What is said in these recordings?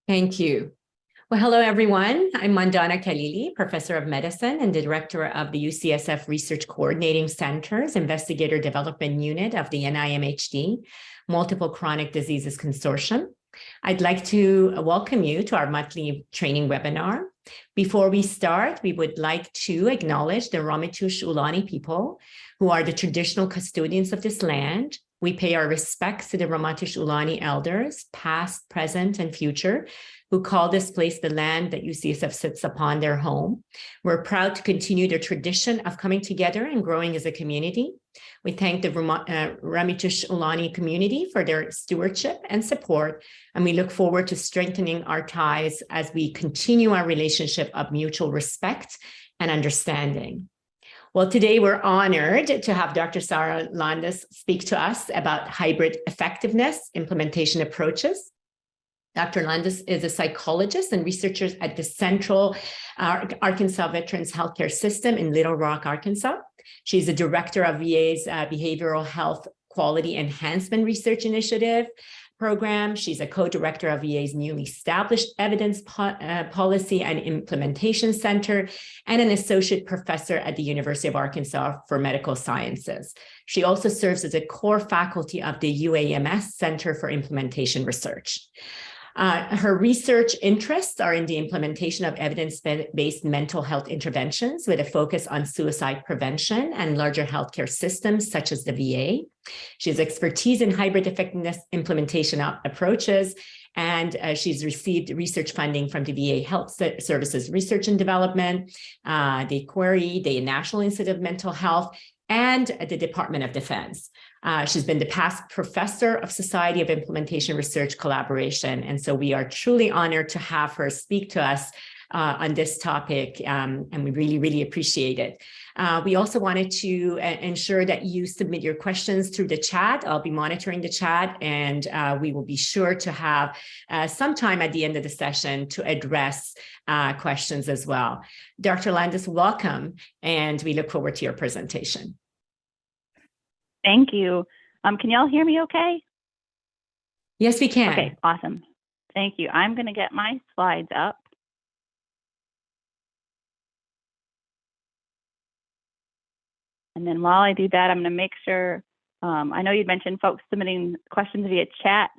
Thank you. Well, hello, everyone. I'm Mandana Khalili, Professor of Medicine and Director of the UCSF Research Coordinating Center's Investigator Development Unit of the NIMH Multiple Chronic Diseases Consortium. I'd like to welcome you to our monthly training webinar. Before we start, we would like to acknowledge the Ramaytush Ohlone people, who are the traditional custodians of this land. We pay our respects to the Ramaytush Ohlone elders, past, present, and future, who call this place the land that UCSF sits upon their home. We're proud to continue the tradition of coming together and growing as a community. We thank the Ramaytush Ohlone community for their stewardship and support, and we look forward to strengthening our ties as we continue our relationship of mutual respect and understanding. Well, today we're honored to have Dr. Sara Landis speak to us about hybrid effectiveness implementation approaches. Dr. Landis is a psychologist and researcher at the Central Arkansas Veterans Healthcare System in Little Rock, Arkansas. She's a director of VA's Behavioral Health Quality Enhancement Research Initiative program. She's a co-director of VA's newly established Evidence Policy and Implementation Center and an associate professor at the University of Arkansas for Medical Sciences. She also serves as a core faculty of the UAMS Center for Implementation Research. Her research interests are in the implementation of evidence-based mental health interventions with a focus on suicide prevention and larger healthcare systems such as the VA. She has expertise in hybrid effectiveness implementation approaches, and she's received research funding from the VA Health Services Research and Development, the QUERI, the National Institute of Mental Health, and the Department of Defense. She's been the past professor of Society of Implementation Research Collaboration, and so we are truly honored to have her speak to us on this topic, and we really, really appreciate it. We also wanted to ensure that you submit your questions through the chat. I'll be monitoring the chat, and we will be sure to have some time at the end of the session to address questions as well. Dr. Landis, welcome, and we look forward to your presentation. Thank you. Can y'all hear me okay? Yes, we can. Okay, awesome. Thank you. I'm going to get my slides up. And then while I do that, I'm going to make sure, I know you'd mentioned folks submitting questions via chat.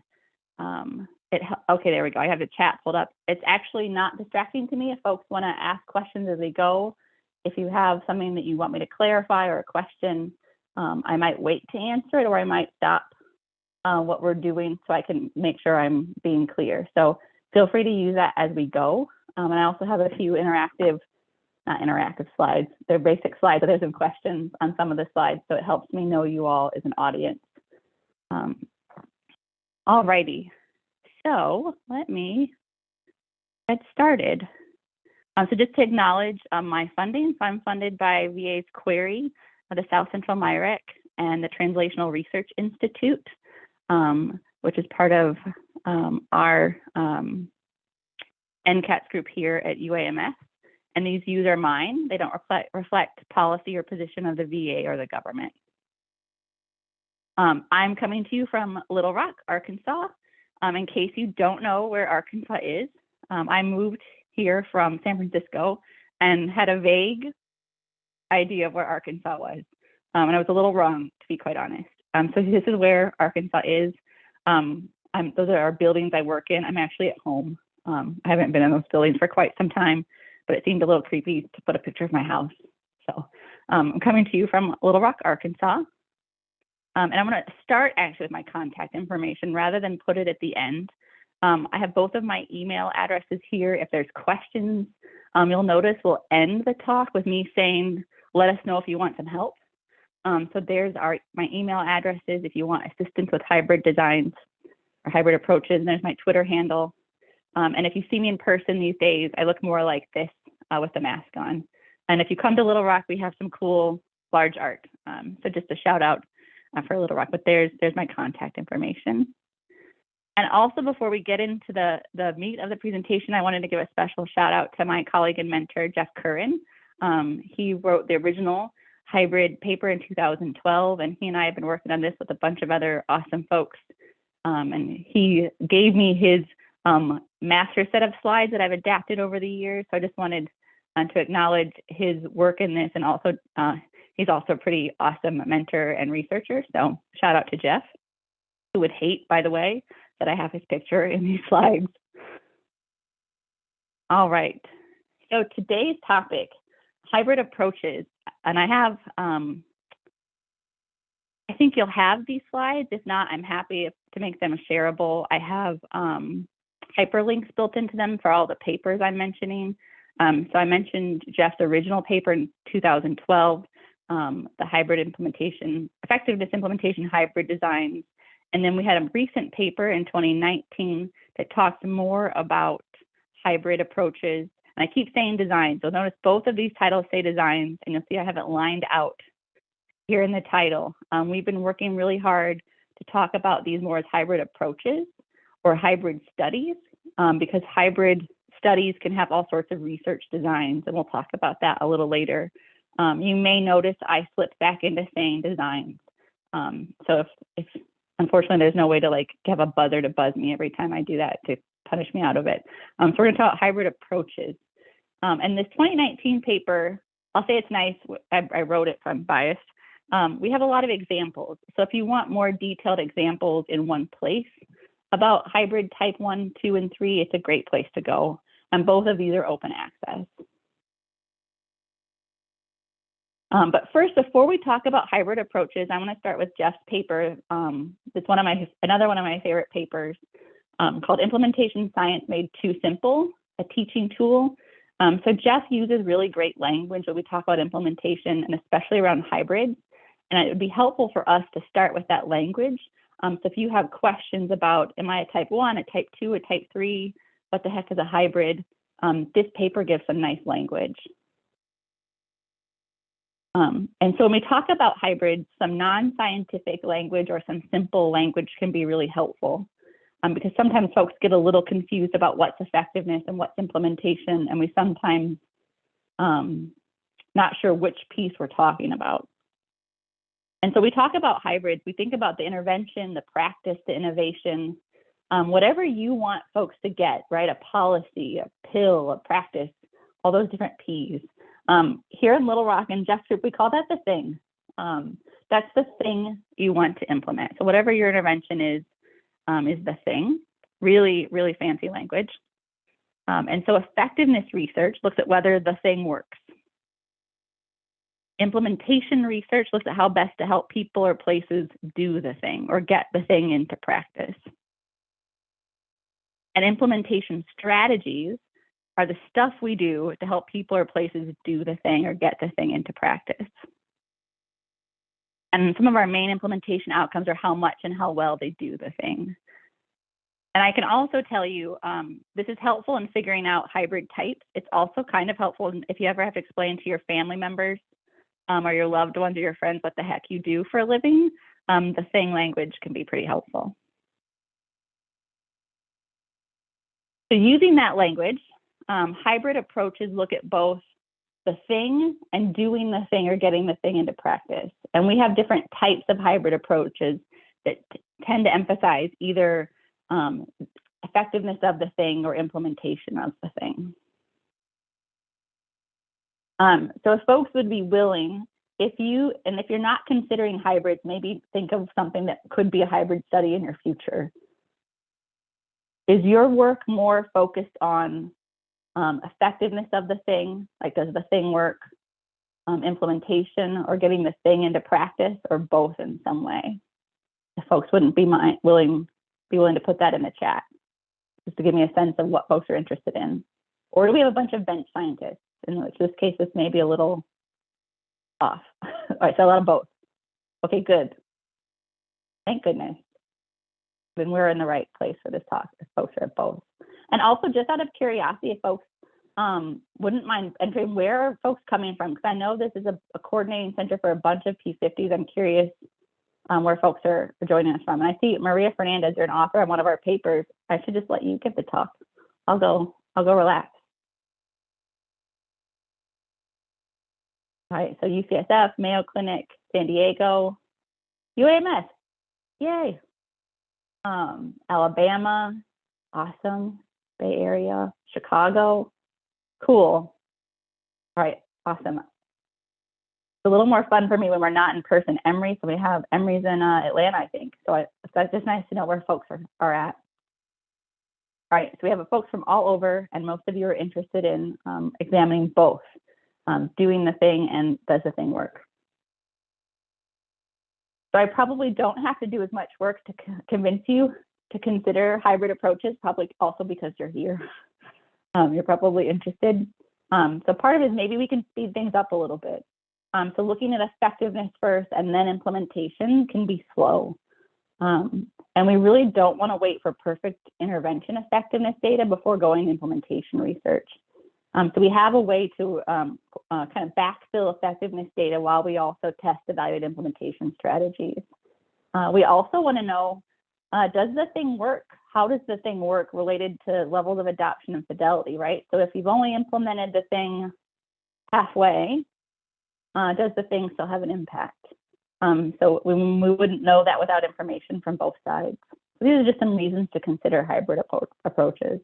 Okay, there we go. I have the chat pulled up. It's actually not distracting to me if folks want to ask questions as they go. If you have something that you want me to clarify or a question, I might wait to answer it, or I might stop what we're doing so I can make sure I'm being clear. So feel free to use that as we go. And I also have a few not interactive slides. They're basic slides, but there's some questions on some of the slides, so it helps me know you all as an audience. All righty. So let me get started. So just to acknowledge my funding, so I'm funded by VA's QUERI, the South Central MIREC, and the Translational Research Institute, which is part of our NCATS group here at UAMS. And these views are mine. They don't reflect policy or position of the VA or the government. I'm coming to you from Little Rock, Arkansas. In case you don't know where Arkansas is, I moved here from San Francisco and had a vague idea of where Arkansas was. And I was a little wrong, to be quite honest. So this is where Arkansas is. Those are our buildings I work in. I'm actually at home. I haven't been in those buildings for quite some time, but it seemed a little creepy to put a picture of my house. So I'm coming to you from Little Rock, Arkansas. And I'm going to start actually with my contact information rather than put it at the end. I have both of my email addresses here. If there's questions, you'll notice we'll end the talk with me saying, let us know if you want some help. So there's my email addresses if you want assistance with hybrid designs or hybrid approaches. And there's my Twitter handle. And if you see me in person these days, I look more like this with the mask on. And if you come to Little Rock, we have some cool large art. So just a shout out for Little Rock, but there's my contact information. And also before we get into the meat of the presentation, I wanted to give a special shout out to my colleague and mentor, Jeff Curran. He wrote the original hybrid paper in 2012, and he and I have been working on this with a bunch of other awesome folks. And he gave me his master set of slides that I've adapted over the years. So I just wanted to acknowledge his work in this, and also he's also a pretty awesome mentor and researcher. So shout out to Jeff, who would hate, by the way, that I have his picture in these slides. All right, so today's topic, hybrid approaches, and I have, I think you'll have these slides. If not, I'm happy to make them shareable. I have hyperlinks built into them for all the papers I'm mentioning. So I mentioned Jeff's original paper in 2012, the hybrid implementation, effectiveness implementation hybrid designs. And then we had a recent paper in 2019 that talked more about hybrid approaches. And I keep saying designs. So notice both of these titles say designs, and you'll see I have it lined out here in the title. We've been working really hard to talk about these more as hybrid approaches or hybrid studies, because hybrid studies can have all sorts of research designs, and we'll talk about that a little later. You may notice I slipped back into saying designs. So if unfortunately there's no way to like have a buzzer to buzz me every time I do that to punish me out of it. So we're going to talk about hybrid approaches. And this 2019 paper, I'll say it's nice. I wrote it from bias. We have a lot of examples. So if you want more detailed examples in one place about hybrid type 1, 2, and 3, it's a great place to go. And both of these are open access. But first, before we talk about hybrid approaches, I want to start with Jeff's paper. It's another one of my favorite papers, called Implementation Science Made Too Simple, a teaching tool. So Jeff uses really great language when we talk about implementation, and especially around hybrids. And it would be helpful for us to start with that language. So if you have questions about, am I a type 1, a type 2, a type 3, what the heck is a hybrid? This paper gives some nice language. And so when we talk about hybrids, some non-scientific language or some simple language can be really helpful, because sometimes folks get a little confused about what's effectiveness and what's implementation, and we sometimes not sure which piece we're talking about. And so we talk about hybrids, we think about the intervention, the practice, the innovation, whatever you want folks to get, right? A policy, a pill, a practice, all those different P's. Here in Little Rock and Jeff's group, we call that the thing. That's the thing you want to implement. So whatever your intervention is the thing. Really, really fancy language. And so effectiveness research looks at whether the thing works. Implementation research looks at how best to help people or places do the thing or get the thing into practice. And implementation strategies are the stuff we do to help people or places do the thing or get the thing into practice. And some of our main implementation outcomes are how much and how well they do the thing. And I can also tell you, this is helpful in figuring out hybrid types. It's also kind of helpful if you ever have to explain to your family members or your loved ones or your friends what the heck you do for a living. The thing language can be pretty helpful. So using that language, hybrid approaches look at both the thing and doing the thing or getting the thing into practice. And we have different types of hybrid approaches that tend to emphasize either effectiveness of the thing or implementation of the thing. So if folks would be willing, if you're not considering hybrids, maybe think of something that could be a hybrid study in your future. Is your work more focused on effectiveness of the thing, like does the thing work, implementation, or getting the thing into practice, or both in some way? If folks wouldn't be willing to put that in the chat, just to give me a sense of what folks are interested in. Or do we have a bunch of bench scientists, in which this case this may be a little off? All right, so a lot of both. Okay, good. Thank goodness. Then we're in the right place for this talk if folks are both. And also, just out of curiosity, if folks wouldn't mind entering, where are folks coming from? Because I know this is a coordinating center for a bunch of P50s. I'm curious where folks are joining us from. And I see Maria Fernandez, you're an author on one of our papers. I should just let you give the talk. I'll go relax. right? So UCSF, Mayo Clinic, San Diego, UAMS, yay. Alabama, awesome. Bay Area, Chicago, cool. All right, awesome. It's a little more fun for me when we're not in person. Emory, so we have Emory's in Atlanta, I think. So that's just nice to know where folks are at. All right, so we have folks from all over, and most of you are interested in examining both, doing the thing and does the thing work. So I probably don't have to do as much work to convince you to consider hybrid approaches, probably also because you're here. You're probably interested. So part of it is maybe we can speed things up a little bit. So looking at effectiveness first and then implementation can be slow. And we really don't want to wait for perfect intervention effectiveness data before going implementation research. So we have a way to kind of backfill effectiveness data while we also test evaluate implementation strategies. We also want to know, does the thing work? How does the thing work related to levels of adoption and fidelity, right? So if you've only implemented the thing halfway, does the thing still have an impact? So we wouldn't know that without information from both sides. So these are just some reasons to consider hybrid approaches.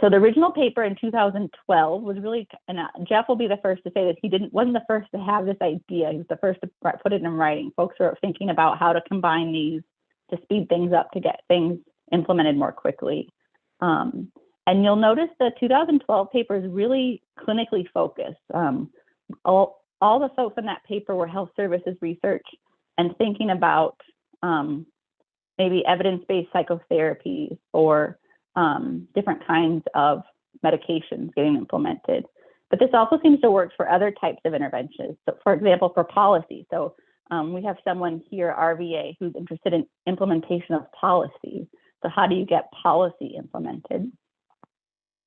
So the original paper in 2012 was really, and Jeff will be the first to say that he wasn't the first to have this idea. He was the first to put it in writing. Folks were thinking about how to combine these to speed things up to get things implemented more quickly. And you'll notice the 2012 paper is really clinically focused. All the folks in that paper were health services research and thinking about maybe evidence-based psychotherapy or different kinds of medications getting implemented. But this also seems to work for other types of interventions. So for example, for policy. So we have someone here, RVA, who's interested in implementation of policy. So how do you get policy implemented?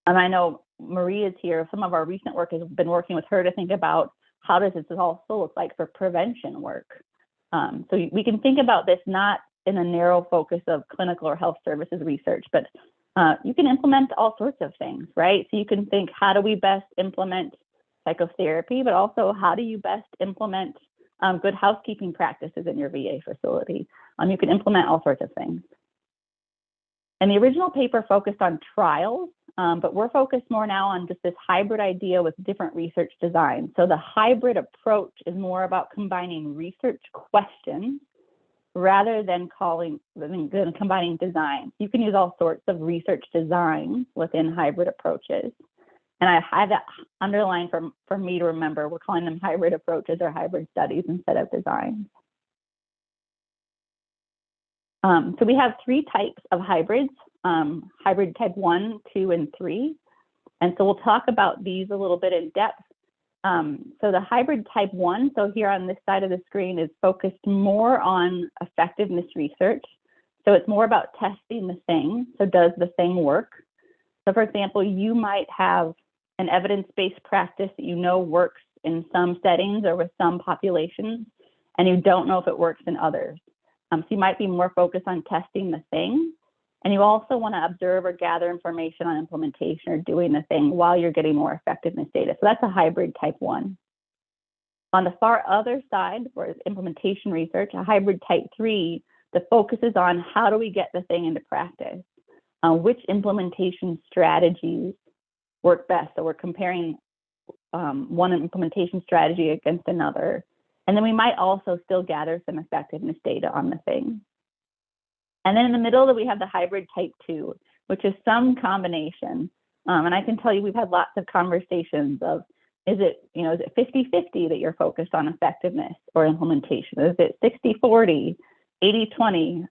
And I know Marie is here. Some of our recent work has been working with her to think about how does this also look like for prevention work. So we can think about this not in a narrow focus of clinical or health services research, but you can implement all sorts of things, right? So you can think, how do we best implement psychotherapy, but also how do you best implement good housekeeping practices in your VA facility? You can implement all sorts of things. And the original paper focused on trials, but we're focused more now on just this hybrid idea with different research designs. So the hybrid approach is more about combining research questions rather than combining designs. You can use all sorts of research designs within hybrid approaches. And I have that underlined for me to remember. We're calling them hybrid approaches or hybrid studies instead of designs. So we have three types of hybrids, hybrid type 1, 2, and 3. And so we'll talk about these a little bit in depth. So the hybrid type 1, so here on this side of the screen, is focused more on effectiveness research. So it's more about testing the thing. So does the thing work? So for example, you might have an evidence-based practice that you know works in some settings or with some populations, and you don't know if it works in others. So you might be more focused on testing the thing, and you also want to observe or gather information on implementation or doing the thing while you're getting more effectiveness data. So that's a hybrid type 1. On the far other side, for implementation research, a hybrid type 3, the focus is on how do we get the thing into practice? Which implementation strategies work best? So we're comparing one implementation strategy against another. And then we might also still gather some effectiveness data on the thing. And then in the middle, we have the hybrid type 2, which is some combination. And I can tell you, we've had lots of conversations of, is it 50-50 that you're focused on effectiveness or implementation? Is it 60-40, 80-20?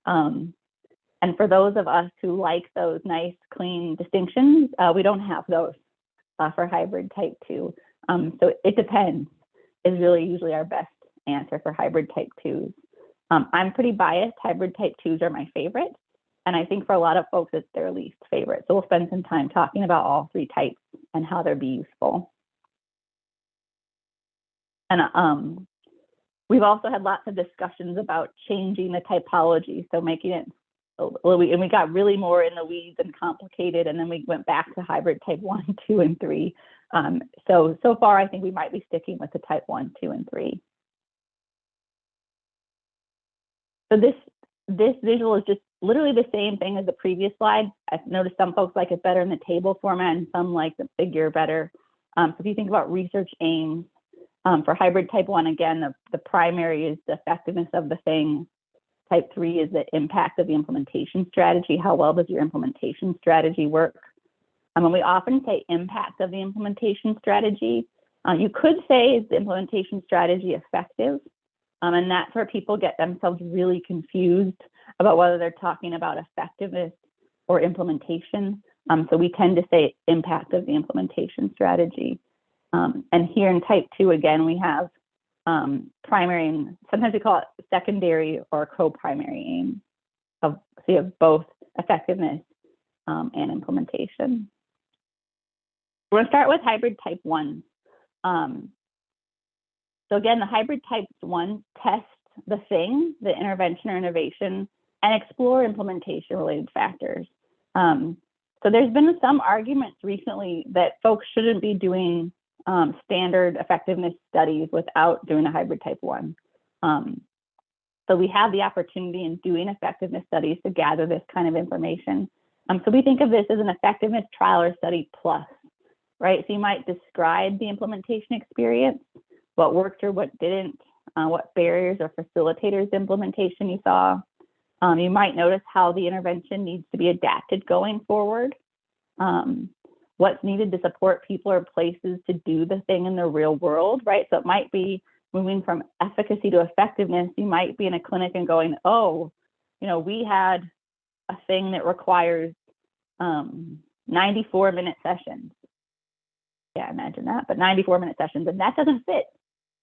And for those of us who like those nice, clean distinctions, we don't have those for hybrid type 2. So it depends is really usually our best answer for hybrid type 2s. I'm pretty biased. Hybrid type 2s are my favorite. And I think for a lot of folks, it's their least favorite. So we'll spend some time talking about all three types and how they'll be useful. And we've also had lots of discussions about changing the typology. So making it, and we got really more in the weeds and complicated. And then we went back to hybrid type 1, 2, and 3. So far, I think we might be sticking with the type 1, 2, and 3. So this visual is just literally the same thing as the previous slide. I've noticed some folks like it better in the table format and some like the figure better. So if you think about research aims, for hybrid type 1, again, the primary is the effectiveness of the thing. Type 3 is the impact of the implementation strategy. How well does your implementation strategy work? And we often say impact of the implementation strategy. You could say, is the implementation strategy effective? And that's where people get themselves really confused about whether they're talking about effectiveness or implementation. So we tend to say impact of the implementation strategy. And here in type 2, again, we have primary, and sometimes we call it secondary or co-primary aim. So you have both effectiveness and implementation. We're going to start with hybrid type 1. So again, the hybrid type 1 tests the thing, the intervention or innovation, and explore implementation related factors. So there's been some arguments recently that folks shouldn't be doing standard effectiveness studies without doing a hybrid type 1. So we have the opportunity in doing effectiveness studies to gather this kind of information. So we think of this as an effectiveness trial or study plus, right? So you might describe the implementation experience, what worked or what didn't, what barriers or facilitators implementation you saw. You might notice how the intervention needs to be adapted going forward. What's needed to support people or places to do the thing in the real world, right? So it might be moving from efficacy to effectiveness. You might be in a clinic and going, oh, we had a thing that requires 94-minute sessions. Yeah, imagine that, but 94-minute sessions, and that doesn't fit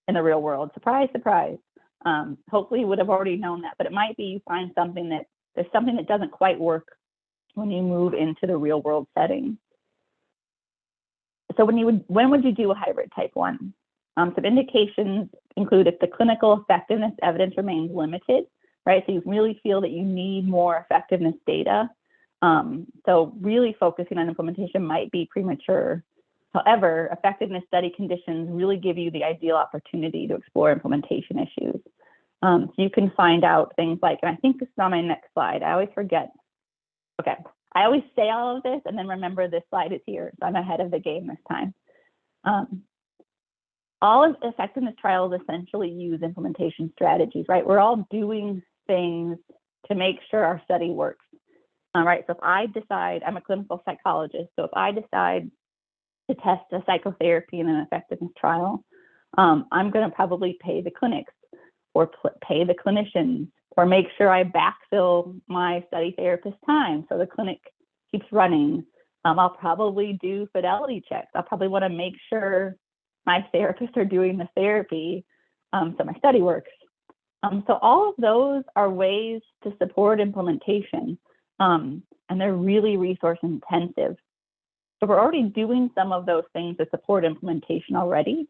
in the real world. Surprise, surprise. Hopefully you would have already known that, but it might be you find something that there's something that doesn't quite work when you move into the real world setting. So when would you do a hybrid type 1? Some indications include if the clinical effectiveness evidence remains limited, right? So you really feel that you need more effectiveness data. So really focusing on implementation might be premature. However, effectiveness study conditions really give you the ideal opportunity to explore implementation issues. So you can find out things like, and I think this is on my next slide, I always forget. Okay, I always say all of this and then remember this slide is here, so I'm ahead of the game this time. All of effectiveness trials essentially use implementation strategies, right? We're all doing things to make sure our study works. All right, so if I decide, I'm a clinical psychologist, so if I decide to test a psychotherapy in an effectiveness trial, I'm going to probably pay the clinics or pay the clinicians or make sure I backfill my study therapist time so the clinic keeps running. I'll probably do fidelity checks. I'll probably want to make sure my therapists are doing the therapy so my study works. So all of those are ways to support implementation, and they're really resource intensive. So we're already doing some of those things to support implementation already.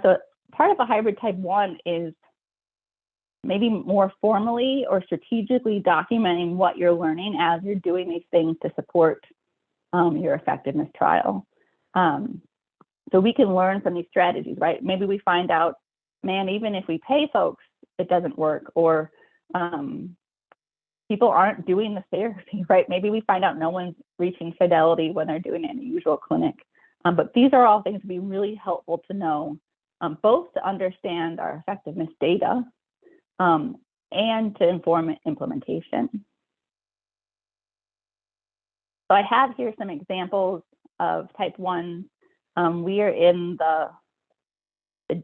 So part of a hybrid type 1 is maybe more formally or strategically documenting what you're learning as you're doing these things to support your effectiveness trial. So we can learn from these strategies, right? Maybe we find out, man, even if we pay folks, it doesn't work, or people aren't doing the therapy, right? Maybe we find out no one's reaching fidelity when they're doing an unusual clinic. But these are all things to be really helpful to know, both to understand our effectiveness data and to inform implementation. So I have here some examples of type 1. We are in the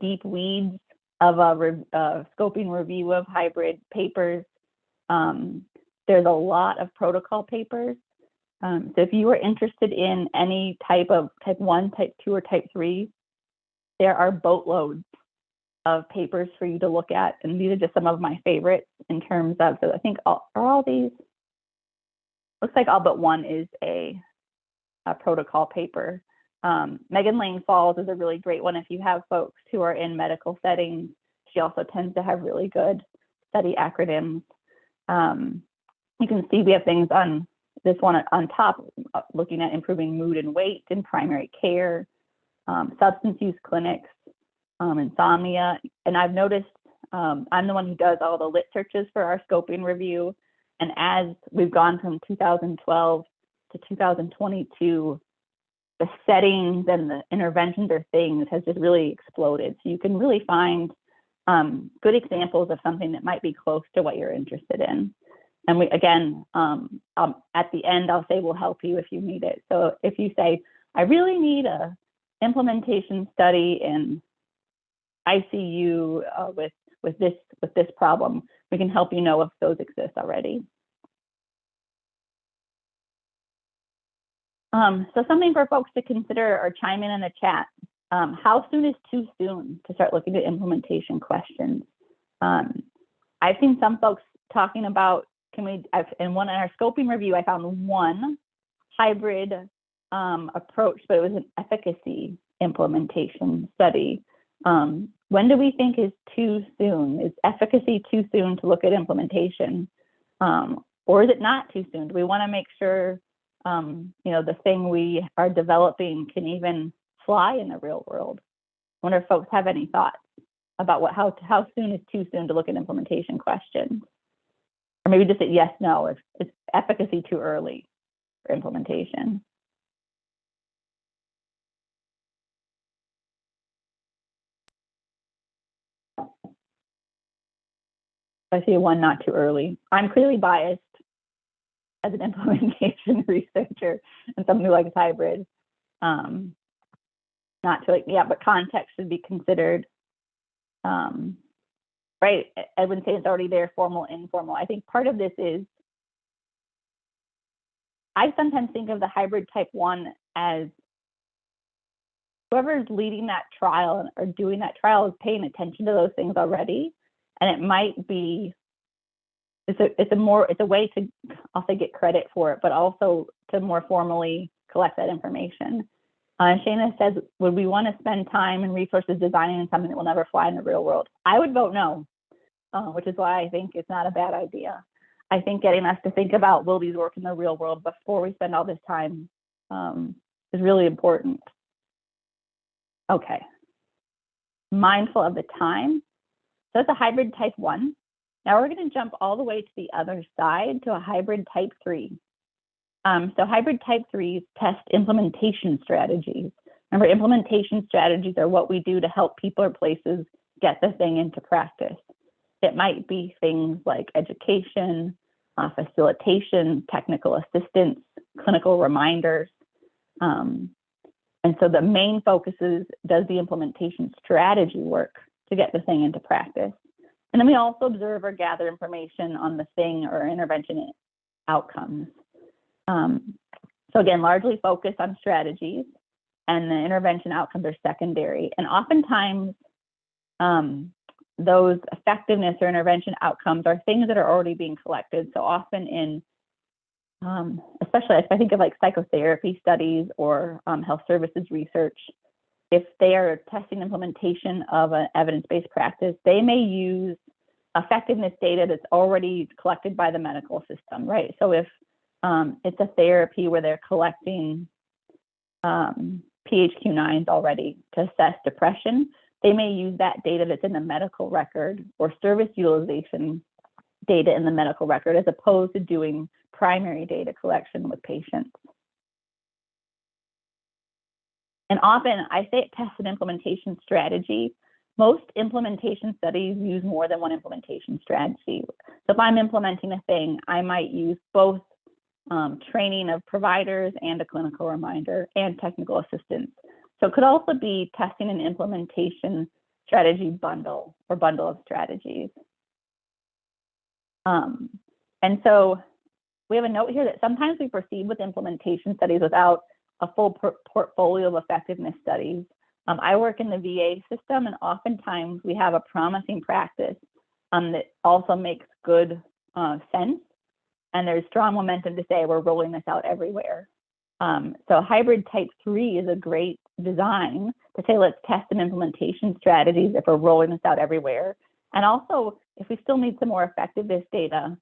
deep weeds of a scoping review of hybrid papers. There's a lot of protocol papers. So if you are interested in any type of type 1, type 2, or type 3, there are boatloads of papers for you to look at. And these are just some of my favorites in terms of, so I think are all these, looks like all but one is a protocol paper. Megan Lane Falls is a really great one if you have folks who are in medical settings. She also tends to have really good study acronyms. You can see we have things on this one on top, looking at improving mood and weight in primary care. substance use clinics, insomnia. And I've noticed I'm the one who does all the lit searches for our scoping review. And as we've gone from 2012 to 2022, the settings and the interventions or things has just really exploded. So you can really find good examples of something that might be close to what you're interested in. And we, again, at the end, I'll say we'll help you if you need it. So if you say, I really need a implementation study in ICU with this problem, we can help you know if those exist already. So something for folks to consider or chime in the chat. How soon is too soon to start looking at implementation questions? I've seen some folks talking about, in our scoping review, I found one hybrid approach, but it was an efficacy implementation study. When do we think is too soon? Is efficacy too soon to look at implementation? Or is it not too soon? Do we want to make sure the thing we are developing can even fly in the real world? I wonder if folks have any thoughts about how soon is too soon to look at implementation questions? Or maybe just a yes, no, is efficacy too early for implementation? I see one not too early. I'm clearly biased as an implementation researcher and someone who likes hybrid. Not to but context should be considered. Right, I wouldn't say it's already there, formal, informal. I think part of this is, I sometimes think of the hybrid type 1 as whoever's leading that trial or doing that trial is paying attention to those things already. And it might be, it's a way to, I'll say, get credit for it, but also to more formally collect that information. Shana says, would we want to spend time and resources designing something that will never fly in the real world? I would vote no, which is why I think it's not a bad idea. I think getting us to think about, will these work in the real world before we spend all this time is really important. Okay. Mindful of the time. So it's a hybrid type 1. Now we're going to jump all the way to the other side to a hybrid type 3. So hybrid type 3 test implementation strategies. Remember, implementation strategies are what we do to help people or places get the thing into practice. It might be things like education, facilitation, technical assistance, clinical reminders. And so the main focus is, does the implementation strategy work to get the thing into practice? And then we also observe or gather information on the thing or intervention outcomes. So again, largely focused on strategies, and the intervention outcomes are secondary. And oftentimes, those effectiveness or intervention outcomes are things that are already being collected. So often in, especially if I think of like psychotherapy studies or health services research, if they are testing implementation of an evidence-based practice, they may use effectiveness data that's already collected by the medical system, right? So if it's a therapy where they're collecting PHQ-9s already to assess depression, they may use that data that's in the medical record or service utilization data in the medical record, as opposed to doing primary data collection with patients. And often I say it tests an implementation strategy. Most implementation studies use more than one implementation strategy. So if I'm implementing a thing, I might use both training of providers and a clinical reminder and technical assistance. So it could also be testing an implementation strategy bundle or bundle of strategies. And so we have a note here that sometimes we proceed with implementation studies without a full portfolio of effectiveness studies. I work in the VA system, and oftentimes we have a promising practice that also makes good sense. And there's strong momentum to say we're rolling this out everywhere. So hybrid type 3 is a great design to say, let's test some implementation strategies if we're rolling this out everywhere. And also, if we still need some more effectiveness data,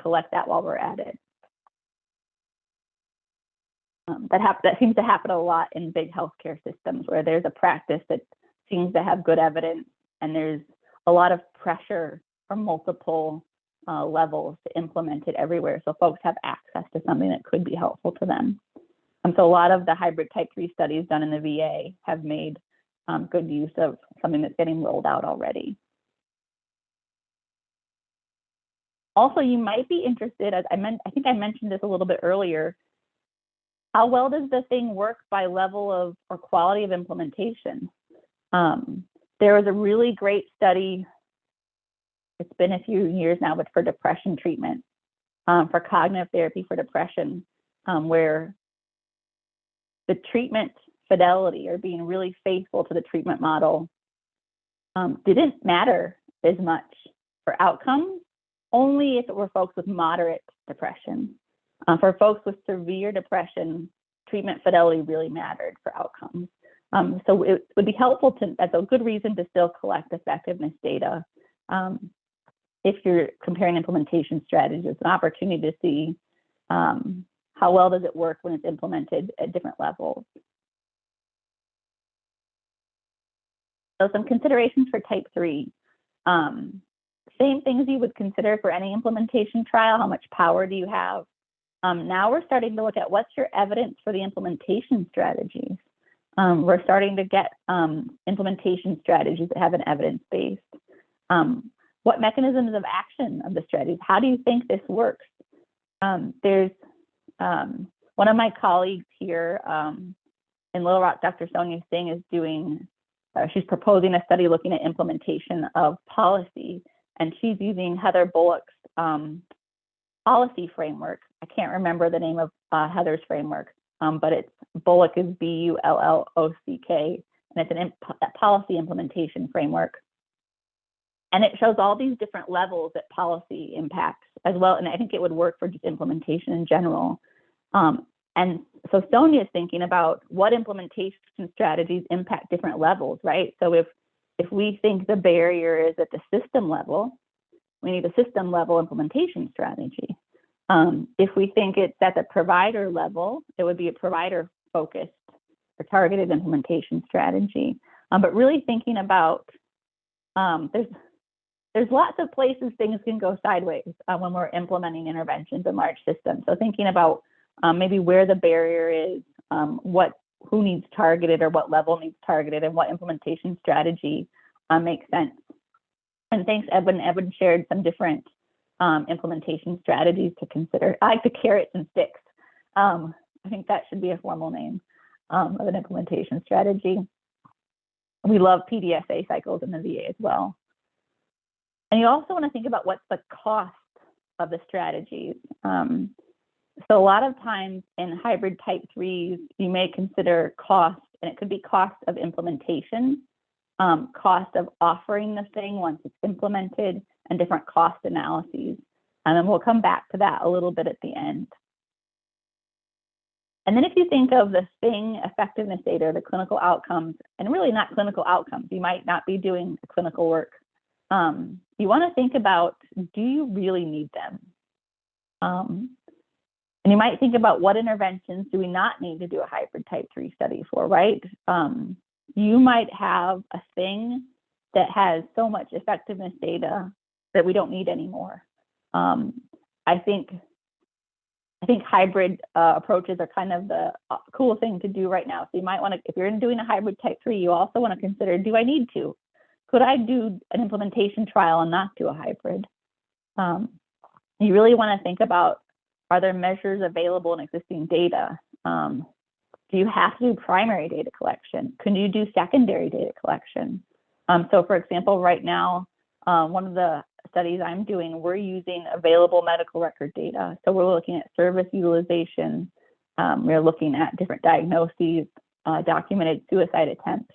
collect that while we're at it. that seems to happen a lot in big healthcare systems where there's a practice that seems to have good evidence and there's a lot of pressure from multiple levels to implement it everywhere, so folks have access to something that could be helpful to them. So a lot of the hybrid type 3 studies done in the VA have made good use of something that's getting rolled out already. Also, you might be interested, as I think I mentioned this a little bit earlier, how well does the thing work by level of or quality of implementation? There was a really great study, it's been a few years now, but for depression treatment, for cognitive therapy for depression, where the treatment fidelity or being really faithful to the treatment model didn't matter as much for outcomes, only if it were folks with moderate depression. For folks with severe depression, treatment fidelity really mattered for outcomes. So it would be helpful to, that's a good reason to still collect effectiveness data. If you're comparing implementation strategies, it's an opportunity to see how well does it work when it's implemented at different levels. So some considerations for type 3. Same things you would consider for any implementation trial. How much power do you have? Now we're starting to look at what's your evidence for the implementation strategies. We're starting to get implementation strategies that have an evidence base. What mechanisms of action of the strategies? How do you think this works? There's one of my colleagues here in Little Rock, Dr. Sonia Singh, is doing, she's proposing a study looking at implementation of policy, and she's using Heather Bullock's policy framework. I can't remember the name of Heather's framework, but it's Bullock is B-U-L-L-O-C-K, and it's a policy implementation framework. And it shows all these different levels that policy impacts as well. And I think it would work for just implementation in general. And so Sonia is thinking about what implementation strategies impact different levels, right? So if we think the barrier is at the system level, we need a system level implementation strategy. If we think it's at the provider level, it would be a provider focused or targeted implementation strategy. But really thinking about, there's lots of places things can go sideways when we're implementing interventions in large systems. So thinking about maybe where the barrier is, who needs targeted or what level needs targeted, and what implementation strategy makes sense. And thanks, Edwin. Edwin shared some different implementation strategies to consider. I like the carrots and sticks. I think that should be a formal name of an implementation strategy. We love PDSA cycles in the VA as well. And you also want to think about what's the cost of the strategies. So a lot of times in hybrid type 3s, you may consider cost, and it could be cost of implementation, cost of offering the thing once it's implemented, and different cost analyses. And then we'll come back to that a little bit at the end. And then if you think of the thing effectiveness data, the clinical outcomes, and really not clinical outcomes, you might not be doing clinical work. You want to think about, do you really need them? And you might think about what interventions do we not need to do a hybrid type 3 study for, right? You might have a thing that has so much effectiveness data that we don't need anymore. I think hybrid approaches are kind of the cool thing to do right now. So you might want to, if you're doing a hybrid type 3, you also want to consider, do I need to? Could I do an implementation trial and not do a hybrid? You really want to think about, are there measures available in existing data? Do you have to do primary data collection? Can you do secondary data collection? So for example, right now, one of the studies I'm doing, we're using available medical record data. So we're looking at service utilization. We're looking at different diagnoses, documented suicide attempts.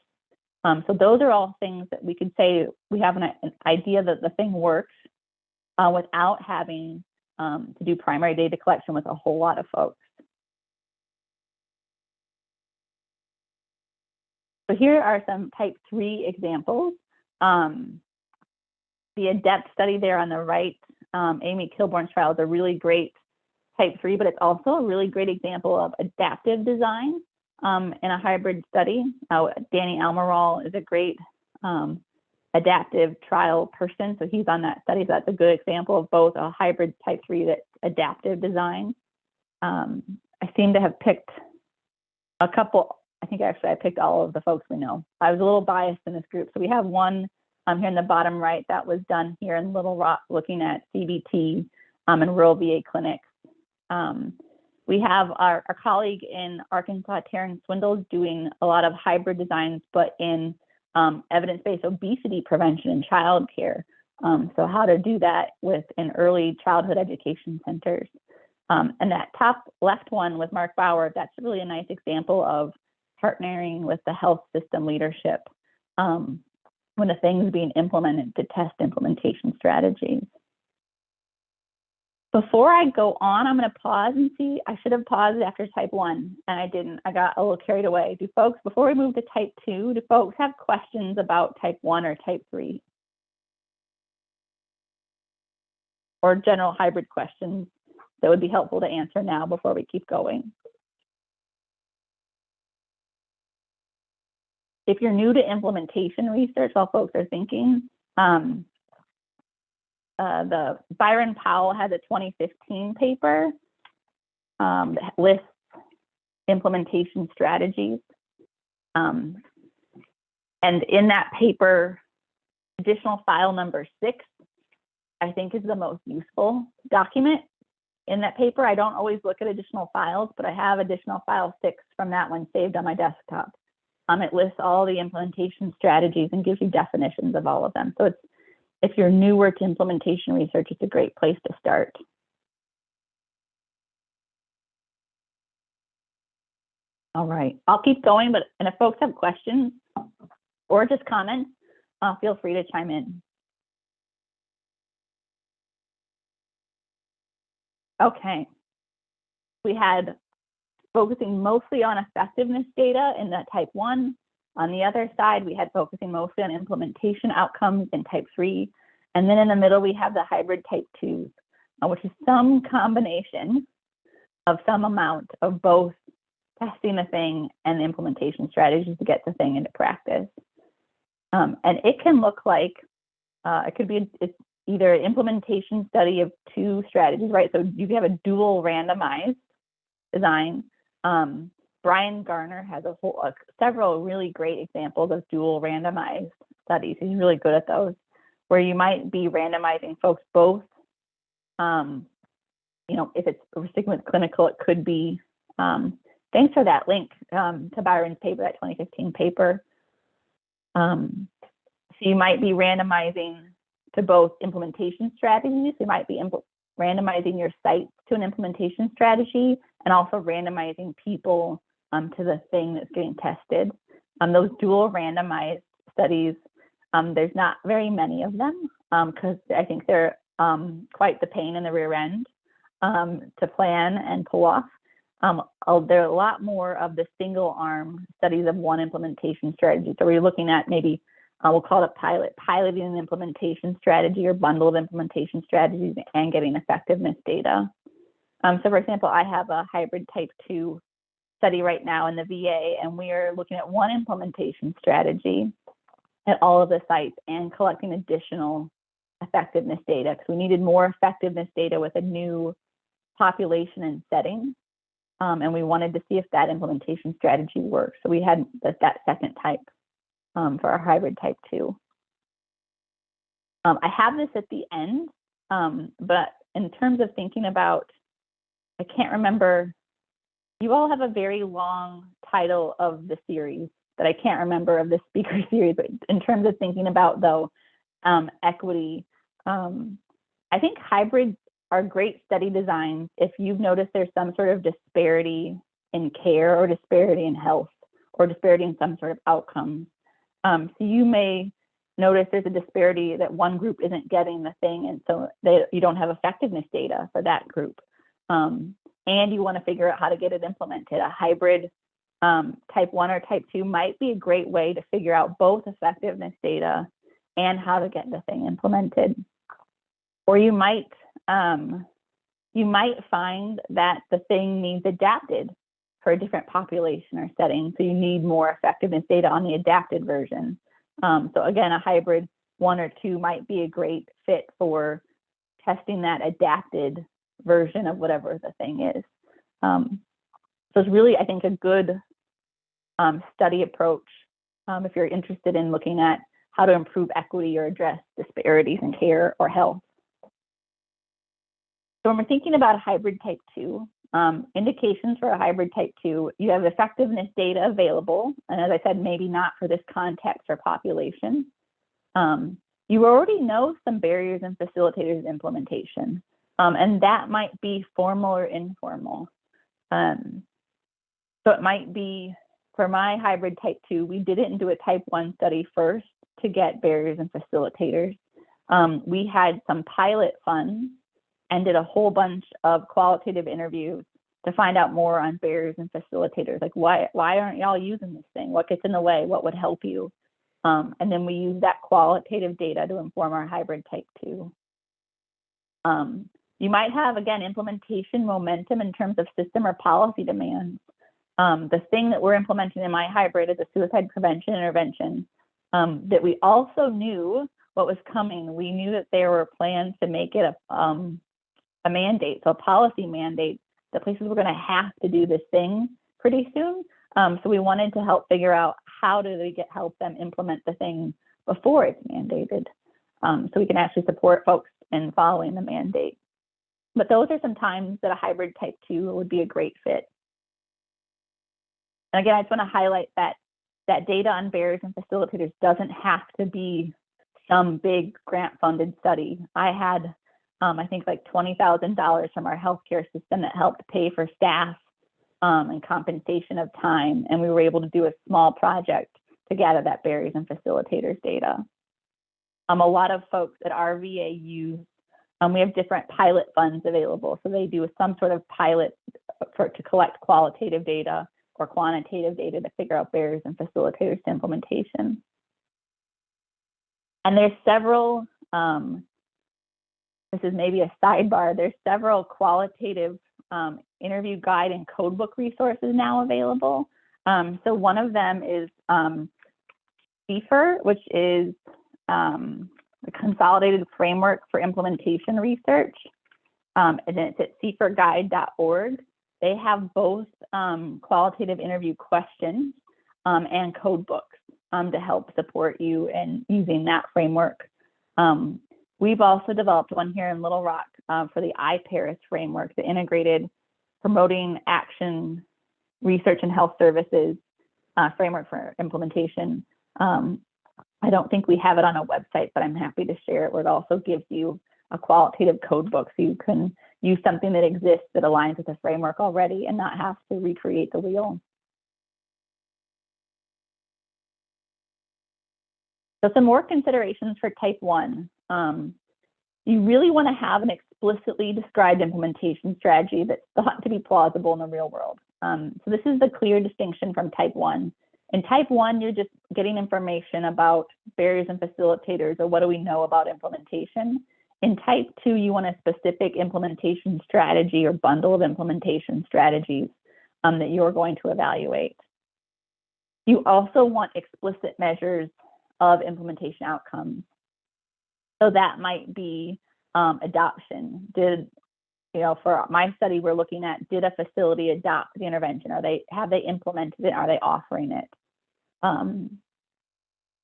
So those are all things that we could say we have an idea that the thing works without having to do primary data collection with a whole lot of folks. So here are some type 3 examples. The ADEPT study there on the right, Amy Kilborn's trial, is a really great type 3, but it's also a really great example of adaptive design in a hybrid study. Danny Almirall is a great adaptive trial person, so he's on that study. So that's a good example of both a hybrid type 3 that's adaptive design. I seem to have picked a couple. I think actually I picked all of the folks we know. I was a little biased in this group. So we have one here in the bottom right that was done here in Little Rock looking at CBT in rural VA clinics. We have our colleague in Arkansas, Taryn Swindle, doing a lot of hybrid designs, but in evidence-based obesity prevention in childcare. So how to do that in early childhood education centers. And that top left one with Mark Bauer, that's really a nice example of partnering with the health system leadership when the things being implemented to test implementation strategies. Before I go on, I'm going to pause and see. I should have paused after type 1, and I didn't. I got a little carried away. Do folks, before we move to type 2, do folks have questions about type 1 or type 3? Or general hybrid questions that would be helpful to answer now before we keep going? If you're new to implementation research, while folks are thinking, the Byron Powell had a 2015 paper that lists implementation strategies. And in that paper, additional file number 6, I think, is the most useful document in that paper. I don't always look at additional files, but I have additional file 6 from that one saved on my desktop. It lists all the implementation strategies and gives you definitions of all of them. So if you're newer to implementation research, it's a great place to start. All right, I'll keep going, and if folks have questions or just comments, feel free to chime in. Okay, we had focusing mostly on effectiveness data in that type 1. On the other side, we had focusing mostly on implementation outcomes in type 3. And then in the middle, we have the hybrid type 2, which is some combination of some amount of both testing the thing and the implementation strategies to get the thing into practice. And it can look like, it could be it's either an implementation study of 2 strategies, right? So you have a dual randomized design. Brian Garner has several really great examples of dual randomized studies. He's really good at those, where you might be randomizing folks both. If it's recipient clinical, it could be. Thanks for that link to Byron's paper, that 2015 paper. So you might be randomizing to both implementation strategies. You might be randomizing your sites to an implementation strategy, and also randomizing people to the thing that's getting tested. Those dual randomized studies, there's not very many of them because I think they're quite the pain in the rear end to plan and pull off. There are a lot more of the single arm studies of one implementation strategy. So we're looking at maybe, we'll call it piloting an implementation strategy or bundled implementation strategies and getting effectiveness data. So for example, I have a hybrid type 2 study right now in the VA, and we are looking at one implementation strategy at all of the sites and collecting additional effectiveness data because we needed more effectiveness data with a new population and setting. And we wanted to see if that implementation strategy works. So we had that second type for our hybrid type 2. I have this at the end, but in terms of thinking about, I can't remember, you all have a very long title of the series that I can't remember of the speaker series, but in terms of thinking about though, equity, I think hybrids are great study designs if you've noticed there's some sort of disparity in care or disparity in health or disparity in some sort of outcomes. So you may notice there's a disparity that one group isn't getting the thing, and so you don't have effectiveness data for that group. And you want to figure out how to get it implemented. A hybrid type 1 or type 2 might be a great way to figure out both effectiveness data and how to get the thing implemented. Or you might you might find that the thing needs adapted for a different population or setting. So you need more effectiveness data on the adapted version. So again, a hybrid 1 or 2 might be a great fit for testing that adapted version of whatever the thing is. So it's really, I think, a good study approach if you're interested in looking at how to improve equity or address disparities in care or health. So when we're thinking about a hybrid type 2, indications for a hybrid type 2, you have effectiveness data available. And as I said, maybe not for this context or population. You already know some barriers and facilitators implementation, and that might be formal or informal. So it might be, for my hybrid type 2, we didn't do a type 1 study first to get barriers and facilitators. We had some pilot funds and did a whole bunch of qualitative interviews to find out more on barriers and facilitators. Like, why aren't y'all using this thing? What gets in the way? What would help you? And then we use that qualitative data to inform our hybrid type 2. You might have, again, implementation momentum in terms of system or policy demands. The thing that we're implementing in my hybrid is a suicide prevention intervention that we also knew what was coming. We knew that there were plans to make it a mandate, so a policy mandate, that places were going to have to do this thing pretty soon. So we wanted to help figure out how do they help them implement the thing before it's mandated, so we can actually support folks in following the mandate. But those are some times that a hybrid type 2 would be a great fit. And again, I just want to highlight that data on barriers and facilitators doesn't have to be some big grant-funded study. I had, I think, like $20,000 from our healthcare system that helped pay for staff and compensation of time, and we were able to do a small project to gather that barriers and facilitators data. A lot of folks at our VA use, we have different pilot funds available, so they do some sort of pilot to collect qualitative data or quantitative data to figure out barriers and facilitators to implementation. And there's several, this is maybe a sidebar, there's several qualitative interview guide and codebook resources now available. So one of them is CFIR, which is the Consolidated Framework for Implementation Research, and it's at cfirguide.org. They have both qualitative interview questions and code books to help support you in using that framework. We've also developed one here in Little Rock for the IPARIS framework, the Integrated Promoting Action Research and Health Services framework for implementation. I don't think we have it on a website, but I'm happy to share it, where it also gives you a qualitative code book so you can use something that exists that aligns with the framework already and not have to recreate the wheel. So some more considerations for type 1. You really want to have an explicitly described implementation strategy that's thought to be plausible in the real world. So this is the clear distinction from type 1. In type 1, you're just getting information about barriers and facilitators, or what do we know about implementation. In type 2, you want a specific implementation strategy or bundle of implementation strategies that you're going to evaluate. You also want explicit measures of implementation outcomes. So that might be adoption. For my study, we're looking at, did a facility adopt the intervention? Have they implemented it? Are they offering it?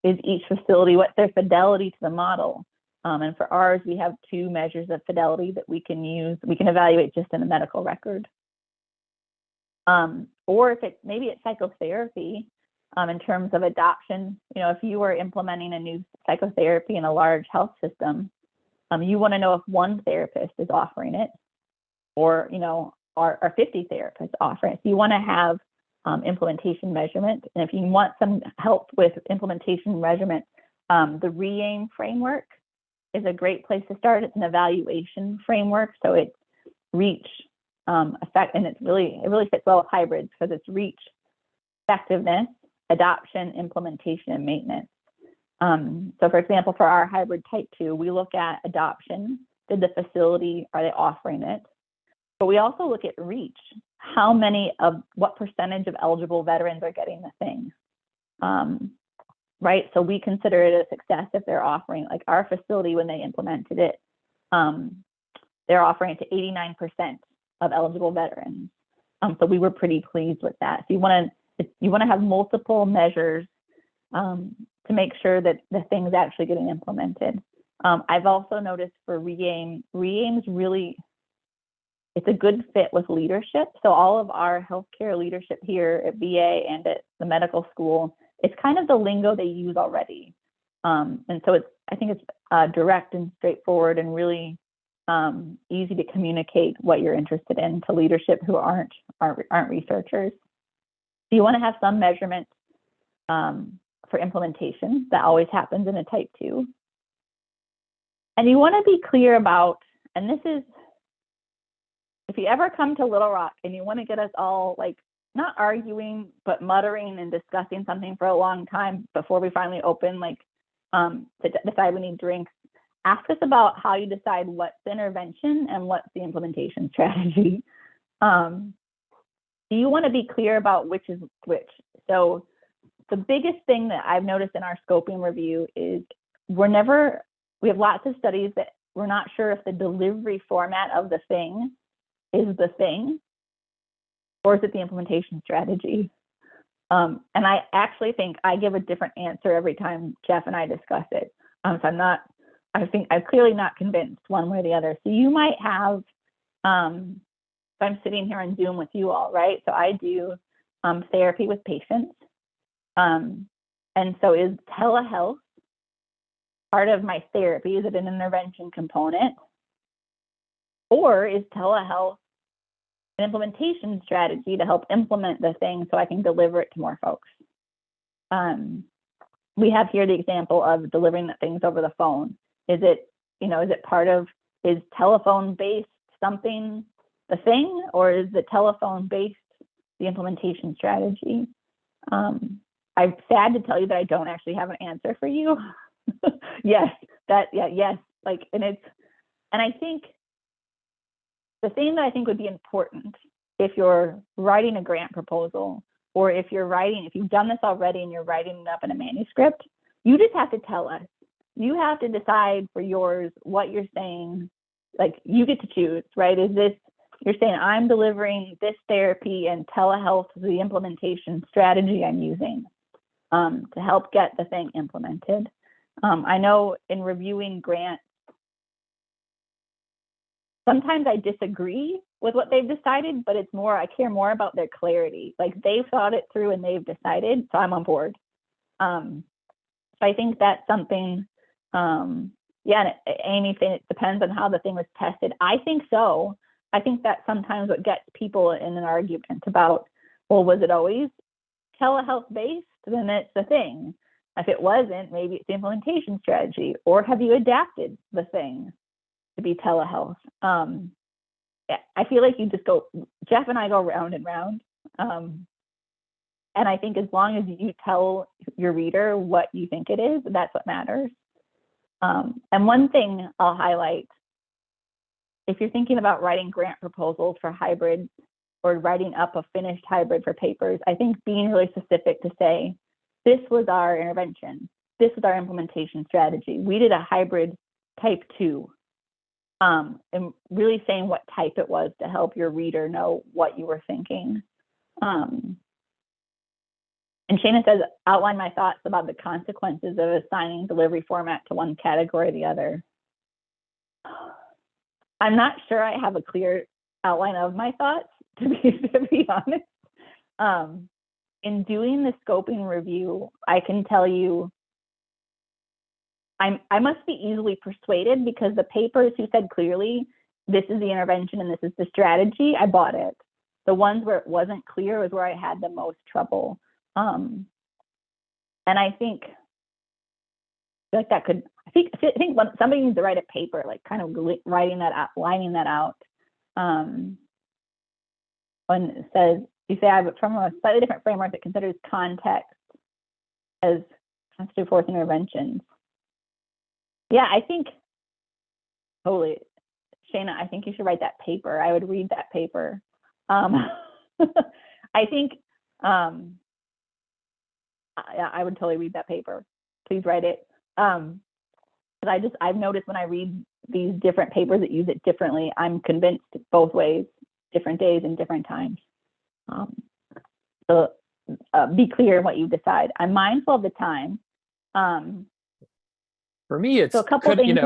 Is each facility, what's their fidelity to the model? And for ours, we have 2 measures of fidelity that we can use. We can evaluate just in a medical record. Or if maybe it's psychotherapy, in terms of adoption. If you were implementing a new psychotherapy in a large health system, you want to know if one therapist is offering it, or are 50 therapists offering it. So you want to have implementation measurement. And if you want some help with implementation measurement, the REAIM framework is a great place to start. It's an evaluation framework, so it's reach, effect, and it really fits well with hybrids because it's reach, effectiveness, adoption, implementation, and maintenance. So for example, for our hybrid type 2, we look at adoption. Did the facility, are they offering it? But we also look at reach. What percentage of eligible veterans are getting the thing, right? So we consider it a success if they're offering, like our facility when they implemented it, they're offering it to 89% of eligible veterans. So we were pretty pleased with that. So you want to have multiple measures to make sure that the thing's actually getting implemented. I've also noticed for reaim's really, it's a good fit with leadership. So all of our healthcare leadership here at VA and at the medical school, it's kind of the lingo they use already. And so I think it's direct and straightforward and really easy to communicate what you're interested in to leadership who aren't researchers. So you want to have some measurement for implementation. That always happens in a type 2. And you want to be clear about, and this is, if you ever come to Little Rock and you want to get us all like not arguing, but muttering and discussing something for a long time before we finally open, like to decide we need drinks, ask us about how you decide what's the intervention and what's the implementation strategy. Do you want to be clear about which is which? So the biggest thing that I've noticed in our scoping review is we have lots of studies that we're not sure if the delivery format of the thing is the thing, or is it the implementation strategy? And I actually think I give a different answer every time Jeff and I discuss it. So I'm clearly not convinced one way or the other. So you might have, I'm sitting here on Zoom with you all, right? So I do therapy with patients. And so is telehealth part of my therapy? Is it an intervention component? Or is telehealth an implementation strategy to help implement the thing so I can deliver it to more folks? We have here the example of delivering the things over the phone. Is telephone-based something the thing, or is the telephone-based the implementation strategy? I'm sad to tell you that I don't actually have an answer for you. Yes. Like, and I think the thing that I think would be important if you're writing a grant proposal, or if you've done this already and you're writing it up in a manuscript, you just have to tell us. You have to decide for yours what you're saying. Like, you get to choose, right? You're saying I'm delivering this therapy and telehealth is the implementation strategy I'm using to help get the thing implemented. I know in reviewing grants, sometimes I disagree with what they've decided, but I care more about their clarity. Like, they've thought it through and they've decided, so I'm on board. So I think that's something, anything, it depends on how the thing was tested. I think so. I think that's sometimes what gets people in an argument about, well, was it always telehealth based? Then it's the thing. If it wasn't, maybe it's the implementation strategy, or have you adapted the thing to be telehealth? I feel like Jeff and I go round and round. And I think as long as you tell your reader what you think it is, that's what matters. And one thing I'll highlight, if you're thinking about writing grant proposals for hybrid or writing up a finished hybrid for papers, I think being really specific to say, this was our intervention, this was our implementation strategy. We did a hybrid type 2. And really saying what type it was to help your reader know what you were thinking. And Shana says, outline my thoughts about the consequences of assigning delivery format to one category or the other. I'm not sure I have a clear outline of my thoughts, to be honest. In doing the scoping review, I can tell you, I must be easily persuaded, because the papers who said clearly, this is the intervention and this is the strategy, I bought it. The ones where it wasn't clear was where I had the most trouble. And I think like that could, I think when somebody needs to write a paper, like kind of writing that out, lining that out. When it says, you say I have it from a slightly different framework that considers context as constitutive force interventions. Yeah, I think totally. Shayna, I think you should write that paper. I would read that paper. I think I would totally read that paper. Please write it. I've noticed when I read these different papers that use it differently, I'm convinced both ways, different days and different times. So be clear in what you decide. I'm mindful of the time. For me, it's, so a couple things,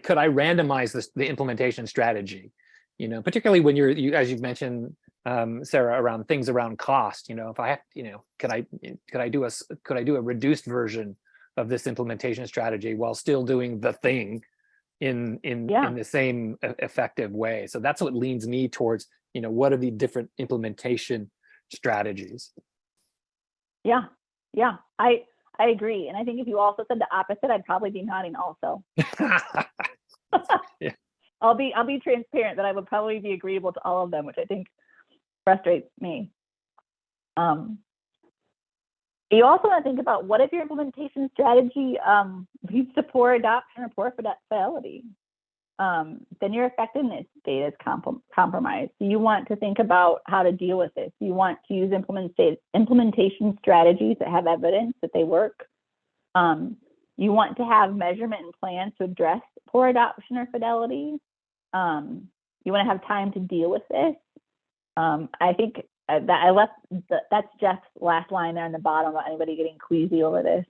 could I randomize the implementation strategy? Particularly when you as you've mentioned, Sarah, around things around cost. If I have, could I do a reduced version of this implementation strategy while still doing the thing in the same effective way? So that's what leans me towards, what are the different implementation strategies? Yeah, I agree. And I think if you also said the opposite, I'd probably be nodding also. Yeah. I'll be transparent that I would probably be agreeable to all of them, which I think frustrates me. You also want to think about, what if your implementation strategy leads to poor adoption or poor fidelity? Then your effectiveness data is compromised. So you want to think about how to deal with this. You want to use implementation strategies that have evidence that they work. You want to have measurement and plans to address poor adoption or fidelity. You want to have time to deal with this. I think that that's Jeff's last line there on the bottom about anybody getting queasy over this.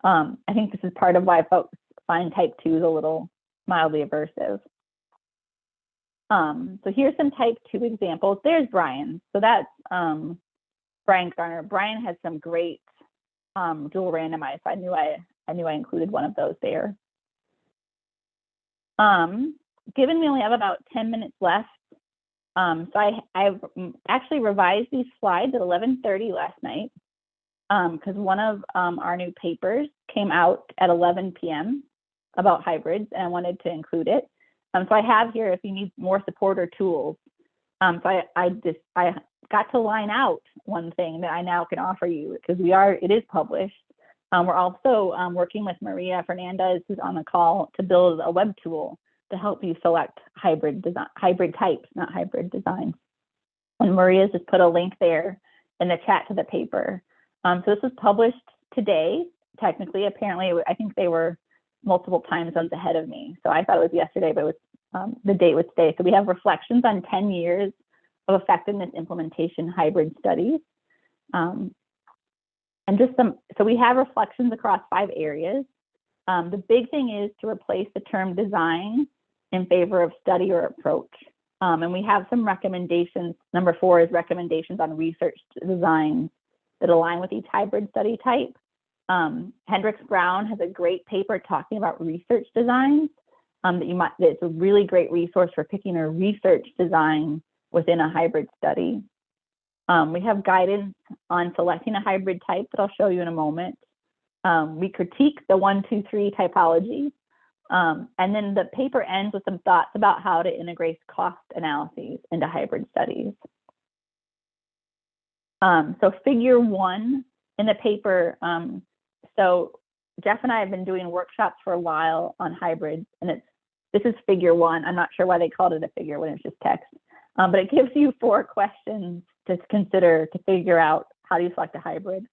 I think this is part of why folks find type 2 is a little mildly aversive. So here's some type 2 examples. There's Brian. So that's Brian Garner. Brian has some great dual randomized. I knew I included one of those there. Given we only have about 10 minutes left, so I actually revised these slides at 11:30 last night because one of our new papers came out at 11 p.m. about hybrids, and I wanted to include it. So I have here, if you need more support or tools. So I got to line out one thing that I now can offer you, because it is published. We're also working with Maria Fernandez, who's on the call, to build a web tool to help you select hybrid types, not hybrid designs. And Maria's just put a link there in the chat to the paper. So this was published today, technically. Apparently, I think they were multiple time zones ahead of me. So I thought it was yesterday, but it was the date was today. So we have reflections on 10 years of effectiveness implementation hybrid studies. And so we have reflections across 5 areas. The big thing is to replace the term design in favor of study or approach. And we have some recommendations. Number 4 is recommendations on research designs that align with each hybrid study type. Hendricks Brown has a great paper talking about research designs it's a really great resource for picking a research design within a hybrid study. We have guidance on selecting a hybrid type that I'll show you in a moment. We critique the 1, 2, 3 typology. And then the paper ends with some thoughts about how to integrate cost analyses into hybrid studies. So figure 1 in the paper, so Jeff and I have been doing workshops for a while on hybrids, and this is figure 1. I'm not sure why they called it a figure when it's just text, but it gives you 4 questions to consider to figure out how do you select a hybrid.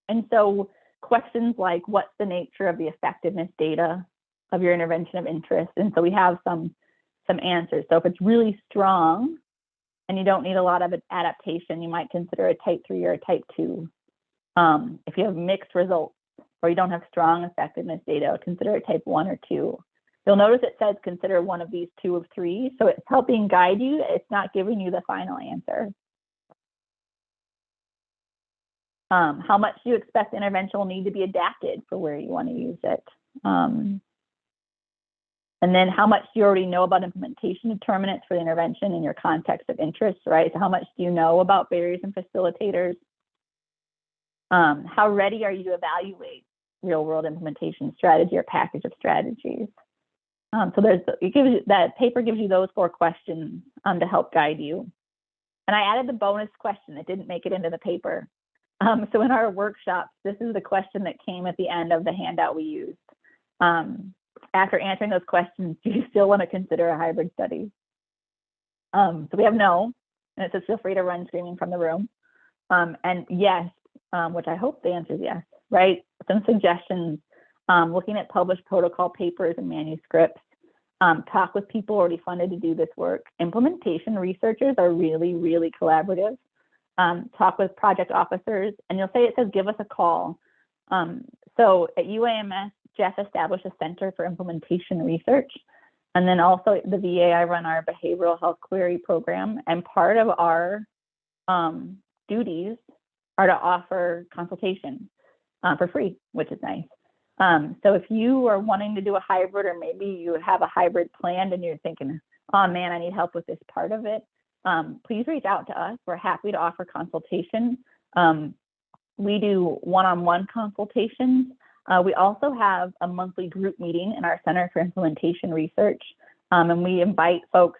And so questions like, what's the nature of the effectiveness data of your intervention of interest? And so we have some answers. So if it's really strong and you don't need a lot of adaptation, you might consider a type 3 or a type 2. If you have mixed results or you don't have strong effectiveness data, consider a type 1 or 2. You'll notice it says consider one of these 2 of 3. So it's helping guide you. It's not giving you the final answer. How much do you expect the intervention will need to be adapted for where you want to use it? And then how much do you already know about implementation determinants for the intervention in your context of interest, right? So how much do you know about barriers and facilitators? How ready are you to evaluate real-world implementation strategy or package of strategies? So that paper gives you those 4 questions to help guide you. And I added the bonus question that didn't make it into the paper. So in our workshops, this is the question that came at the end of the handout we used. And after answering those questions, do you still want to consider a hybrid study? So we have no, and it says feel free to run screaming from the room. And yes, which I hope the answer is yes, right? Some suggestions, looking at published protocol papers and manuscripts, talk with people already funded to do this work. Implementation researchers are really, really collaborative. Talk with project officers, and you'll say it says, give us a call. So at UAMS, Jeff established a Center for Implementation Research. And then also at the VA, I run our behavioral health query program. And part of our duties are to offer consultation for free, which is nice. So if you are wanting to do a hybrid, or maybe you have a hybrid planned and you're thinking, oh man, I need help with this part of it, please reach out to us. We're happy to offer consultation. We do one-on-one consultations. We also have a monthly group meeting in our Center for Implementation Research, and we invite folks,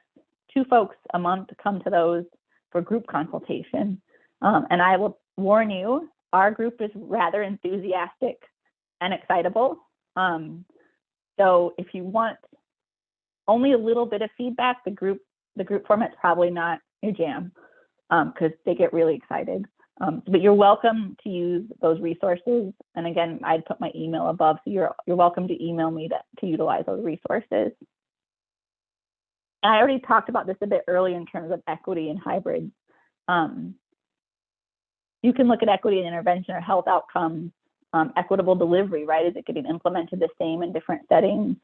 2 folks a month, to come to those for group consultation. And I will warn you, our group is rather enthusiastic and excitable. So if you want only a little bit of feedback, the group format's probably not your jam, because they get really excited. But you're welcome to use those resources. And again, I'd put my email above, so you're welcome to email me to utilize those resources. And I already talked about this a bit earlier in terms of equity and hybrid. You can look at equity and intervention or health outcomes, equitable delivery, right? Is it getting implemented the same in different settings?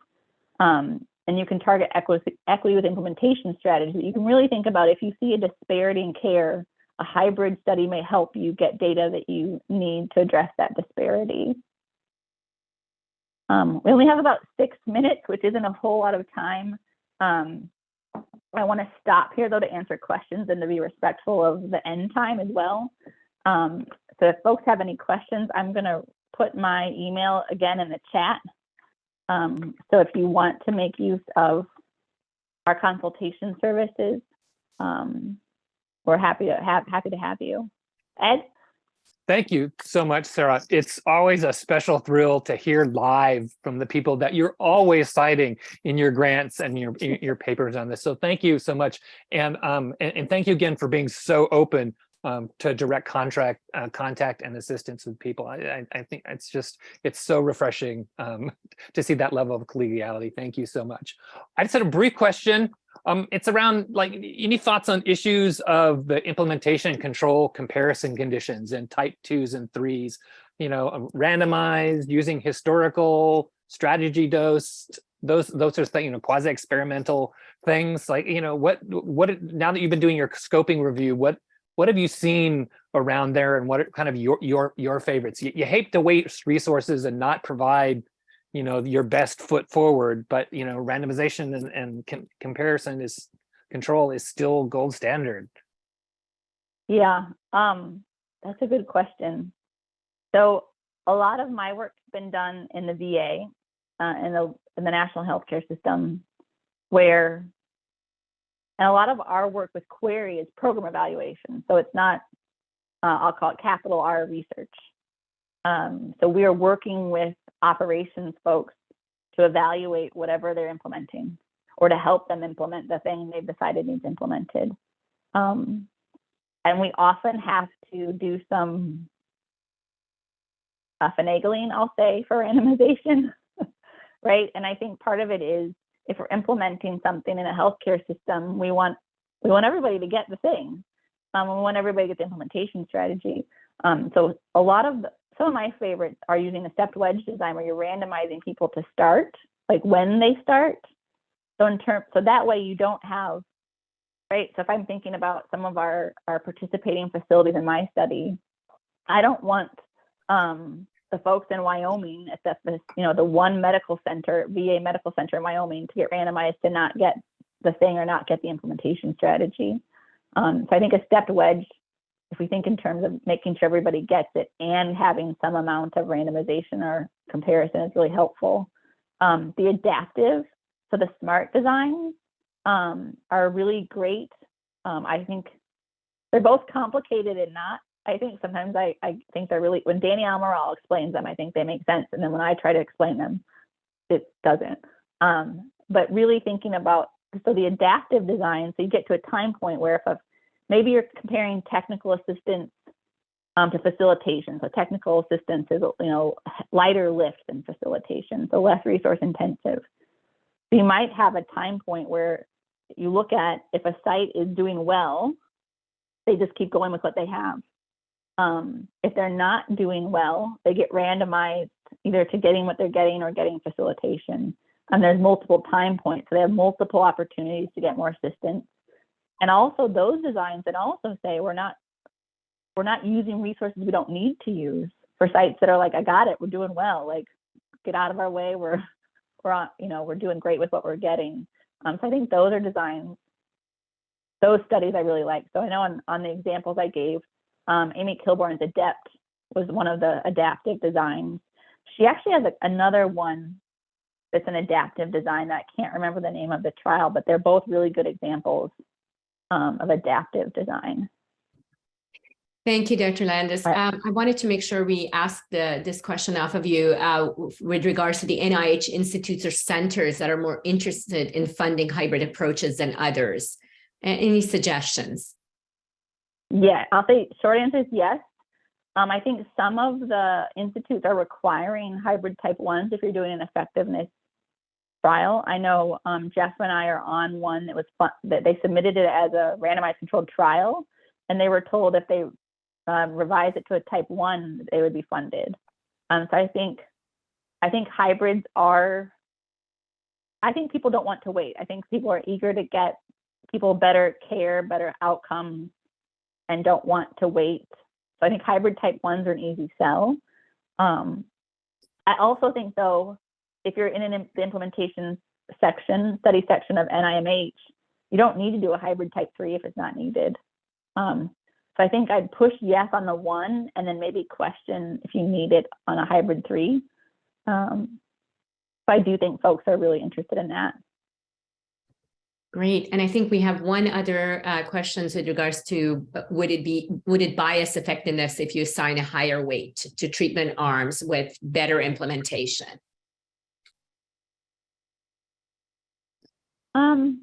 And you can target equity with implementation strategies. You can really think about, if you see a disparity in care, a hybrid study may help you get data that you need to address that disparity. We only have about 6 minutes, which isn't a whole lot of time. I want to stop here, though, to answer questions and to be respectful of the end time as well. So if folks have any questions, I'm going to put my email again in the chat. So if you want to make use of our consultation services, we're happy to have you. Ed? Thank you so much, Sarah. It's always a special thrill to hear live from the people that you're always citing in your grants and your papers on this. So thank you so much. And thank you again for being so open to direct contact and assistance with people. I think it's so refreshing to see that level of collegiality. Thank you so much. I just had a brief question. It's around, like, any thoughts on issues of the implementation and control comparison conditions and type 2s and 3s, randomized, using historical, strategy dosed, those sorts of things, quasi-experimental things, like, what now that you've been doing your scoping review, what have you seen around there, and what are kind of your favorites? You hate to waste resources and not provide your best foot forward, but randomization and comparison control is still gold standard. Yeah, that's a good question. So a lot of my work's been done in the VA, in the national healthcare system, and a lot of our work with query is program evaluation. So it's not, I'll call it capital R research. So we are working with operations folks to evaluate whatever they're implementing, or to help them implement the thing they've decided needs implemented. And we often have to do some finagling, I'll say, for randomization, right? And I think part of it is, if we're implementing something in a healthcare system, we want everybody to get the thing. We want everybody to get the implementation strategy. So some of my favorites are using a stepped wedge design, where you're randomizing people to start, like when they start. So that way you don't have, right? So if I'm thinking about some of our participating facilities in my study, I don't want the folks in Wyoming at the one medical center, VA medical center in Wyoming, to get randomized to not get the thing or not get the implementation strategy. So I think a stepped wedge, if we think in terms of making sure everybody gets it and having some amount of randomization or comparison, is really helpful. The adaptive, so the SMART designs are really great. I think they're both complicated and not. I think sometimes I think they're really, when Danny Almaral explains them, I think they make sense. And then when I try to explain them, it doesn't. But really thinking about, so the adaptive design, so you get to a time point where if maybe you're comparing technical assistance to facilitation. So technical assistance is, lighter lift than facilitation, so less resource intensive. So you might have a time point where you look at if a site is doing well, they just keep going with what they have. If they're not doing well, they get randomized either to getting what they're getting or getting facilitation. And there's multiple time points, so they have multiple opportunities to get more assistance. And also those designs that also say we're not using resources we don't need to use, for sites that are like, I got it, we're doing well, like get out of our way, we're doing great with what we're getting. So I think those are designs, those studies I really like. So I know on the examples I gave, Amy Kilborn's ADEPT was one of the adaptive designs. She actually has another one that's an adaptive design that I can't remember the name of the trial, but they're both really good examples of adaptive design. Thank you, Dr. Landis. I wanted to make sure we asked this question off of you with regards to the NIH institutes or centers that are more interested in funding hybrid approaches than others. Any suggestions? Yeah, I'll say short answer is yes. I think some of the institutes are requiring hybrid type 1s if you're doing an effectiveness trial. I know Jeff and I are on one that was that they submitted it as a randomized controlled trial, and they were told if they revise it to a type 1, they would be funded. So I think hybrids are, I think people don't want to wait. I think people are eager to get people better care, better outcomes, and don't want to wait. So I think hybrid type 1s are an easy sell. I also think though, if you're in the implementation study section of NIMH, you don't need to do a hybrid type 3 if it's not needed. So I think I'd push yes on the 1 and then maybe question if you need it on a hybrid 3. So I do think folks are really interested in that. Great. And I think we have one other question with regards to would it bias effectiveness if you assign a higher weight to treatment arms with better implementation? Oh,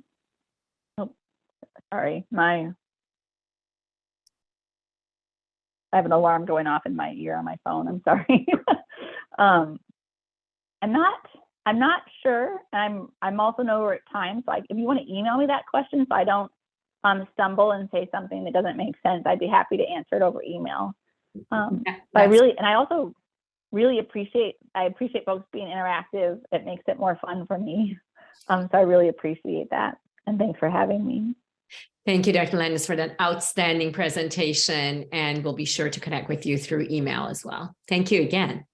sorry, I have an alarm going off in my ear on my phone. I'm sorry. I'm not sure. I'm also nowhere at times. So if you want to email me that question so I don't stumble and say something that doesn't make sense, I'd be happy to answer it over email. I also really appreciate folks being interactive. It makes it more fun for me. So I really appreciate that. And thanks for having me. Thank you, Dr. Landis, for that outstanding presentation. And we'll be sure to connect with you through email as well. Thank you again.